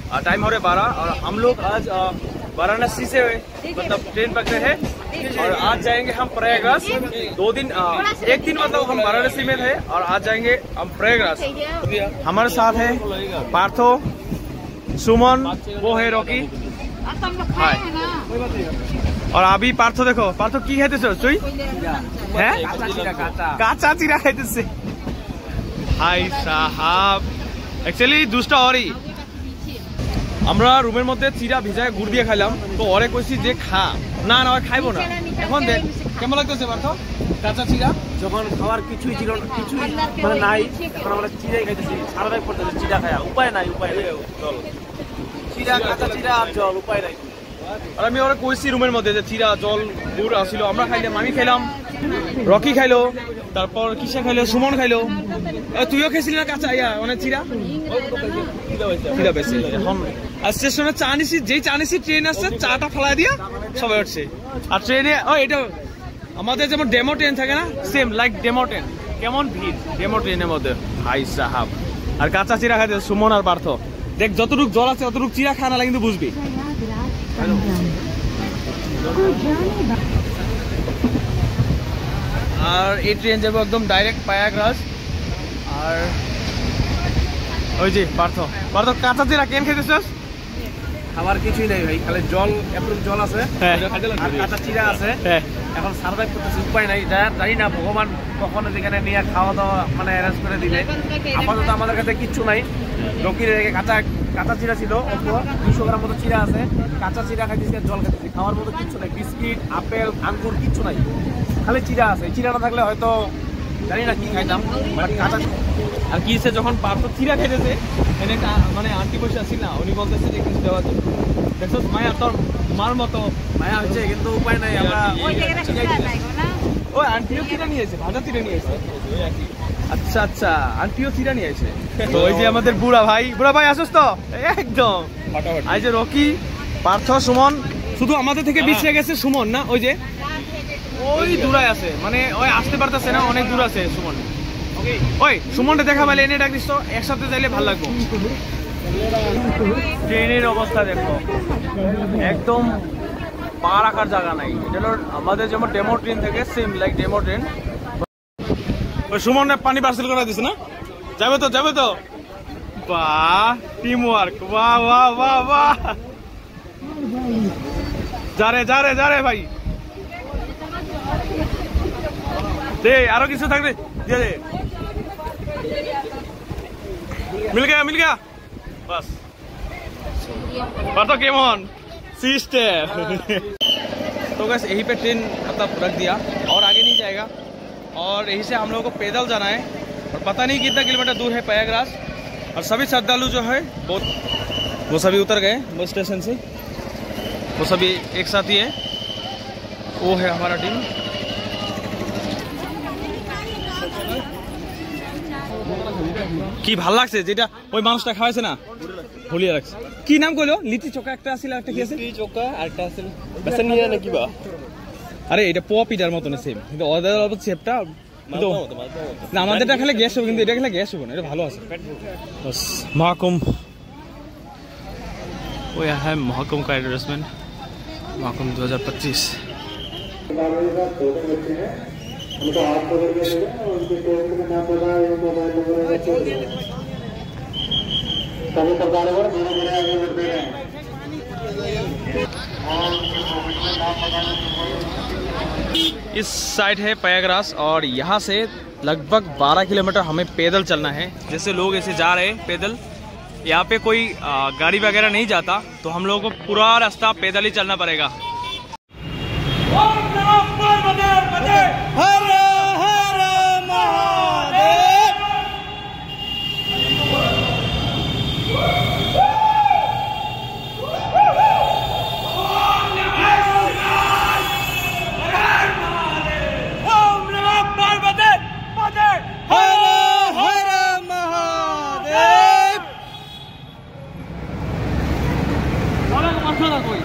Time हो रहा है 12 और हम लोग आज वाराणसी से मतलब ट्रेन पकड़े हैं और आज जाएंगे हम प्रयागराज। 2 दिन 1 दिन मतलब हम वाराणसी में थे और आज जाएंगे हम प्रयागराज। हमारे साथ है पार्थो, सुमन, वो है रॉकी। और अभी पार्थो देखो, पार्थो की है चुई है काचा चिरा खाइते हाय साहब एक्चुअली दुष्टा और আমরা রুমের মধ্যে চিরা ভিজায় গুড় দিয়ে খাইলাম তো ওরে কইছি যে খা না না খাইবো না। এখন দেখ কেমন লাগতেছে পার্থ কাঁচা চিরা? যখন খাওয়ার কিছুই ছিল কিছুই মানে নাই, এখন আমরা চিরাই খাইতেছি। সারা রাত পড়তেছে চিরা খায়া, উপায় নাই চল চিরা কাঁচা চিরা আর জল, উপায় নাই। আর আমি ওরা কইছি রুমের মধ্যে যে চিরা জল গুড় আসিল, আমরা খাইলাম, আমি খাইলাম, রকি খাইলো, তারপর কিসা খাইলো, সুমন খাইলো, তুইও খেয়েছিলি না কাঁচা ইয়া মানে চিরা? এখন স্টেশনে চা নিছি, যেই চা নিছি ট্রেন আসছে চাটা ফেলা দিয়া সবাই উঠছে। আর ট্রেনে এটা আমাদের যেমন ডেমো ট্রেন থাকে না, সেম লাইক ডেমো ট্রেন, কেমন ভিড় ডেমো ট্রেনের মধ্যে হাই সাহাব। আর কাঁচা চিরা খাইতে সুমন আর পার্থ দেখ যতটুকু জল আছে অতটুকু চিরা খাওয়া না কিন্তু বুঝবি। আর এই ট্রেন যাবো একদম ডাইরেক্ট প্রয়াগরাজ। আর ওই যে পার্থ কাঁচা চিরা কেন খেতেছিস? খাবার কিছুই নাই ভাই, খালি জল, এতটুকু জল আছে আর কাঁচা চিরা আছে। এখন সার্ভাইভ করতেছি, উপায় নাই। জানি না ভগবান কখনো যেখানে নিয়ে খাওয়া দাওয়া মানে অ্যারেঞ্জ করে দিবে। আপাতত আমাদের কাছে কিচ্ছু নাই। রকির কাঁচা চিরা ছিল, 200 গ্রাম মতো চিরা আছে, কাঁচা চিরা খাইতেছি আর জল খাইতেছি। খাওয়ার মতো কিচ্ছু নাই, বিস্কিট, আপেল, আঙ্গুর কিচ্ছু নাই, খালি চিরা আছে। চিরা না থাকলে হয়তো জানি না কি খাইতাম। কাঁচা আর কি হচ্ছে যখন পার্থ চিরা খাইতেছে এনে মানে আন্টি বসে আসি না, উনি বলতেছে যে কিছু দেওয়ার জন্য। দেখছো মায়া তোর মার মতো মায়া হচ্ছে, কিন্তু উপায় নাই। আমরা ওই আন্টিও চিরা নিয়েছে, ভাজা চিরা নিয়েছে। আচ্ছা আচ্ছা আন্টিও চিরা নিয়েছে। তো ওই যে আমাদের বুড়া ভাই আসুস তো একদম। এই যে রকি, পার্থ, সুমন, শুধু আমাদের থেকে পিছিয়ে গেছে সুমন না, ওই যে ওই দূরায় আছে, মানে ওই আসতে পারতেছে না, অনেক দূর আছে সুমন। ওই সুমনটা দেখা পাইলে এনে ডাকিস তো, একসাথে যাইলে ভালো লাগবে। ট্রেনের অবস্থা দেখো, একদম পা রাখার জায়গা নাই। এটা হলো আমাদের যেমন ডেমো ট্রেন থেকে, সেম লাইক ডেমো ট্রেন। ওই সুমনে পানি পার্সেল করে দিছে না, যাবে তো বাহ টিম ওয়ার্ক, বাহ বাহ বাহ বাহ, যা রে ভাই দে, আরো কিছু থাকবে দিয়ে দে। मिल गया बस। तो केमन सिस्टर तो गैस यहीं पे ट्रेन मतलब रख दिया और आगे नहीं जाएगा, और यहीं से हम लोगों को पैदल जाना है। और पता नहीं कितना किलोमीटर दूर है प्रयागराज। और सभी श्रद्धालु जो है वो सभी उतर गए बस स्टेशन से, वो सभी एक साथ ही है। वो है हमारा टीम। কি ভাল লাগছে যেটা ওই মানুষটা খাওয়াইছে না, ভুলিয়ে রাখছে। কি নাম কইলো? লিটি চোকা একটা আছিল, একটা কি আছে? লিটি চোকা আরেকটা আছিল বেসনিয়া নাকি বা? আরে এটা পপিটার মতন সেম, কিন্তু ওদের অবশ্য শেপটা না, আমাদেরটা খেলে গ্যাস হবে, কিন্তু এটা খেলে গ্যাস হবে না, এটা ভালো আছে। बस महाकुंभ, वो यह है महाकुंभ का एडवर्टाइजमेंट, महाकुंभ 2025। उनको हाथ पकड़ के उनके टेस्ट में नाम पता है, मोबाइल नंबर सभी सरकारों को धीरे धीरे आगे बढ़ते हैं। इस साइड है प्रयागराज और यहाँ से लगभग 12 किलोमीटर हमें पैदल चलना है। जैसे लोग ऐसे जा रहे हैं पैदल, यहाँ पे कोई गाड़ी वगैरह नहीं जाता, तो हम लोगों को पूरा रास्ता पैदल ही चलना पड़ेगा। कोई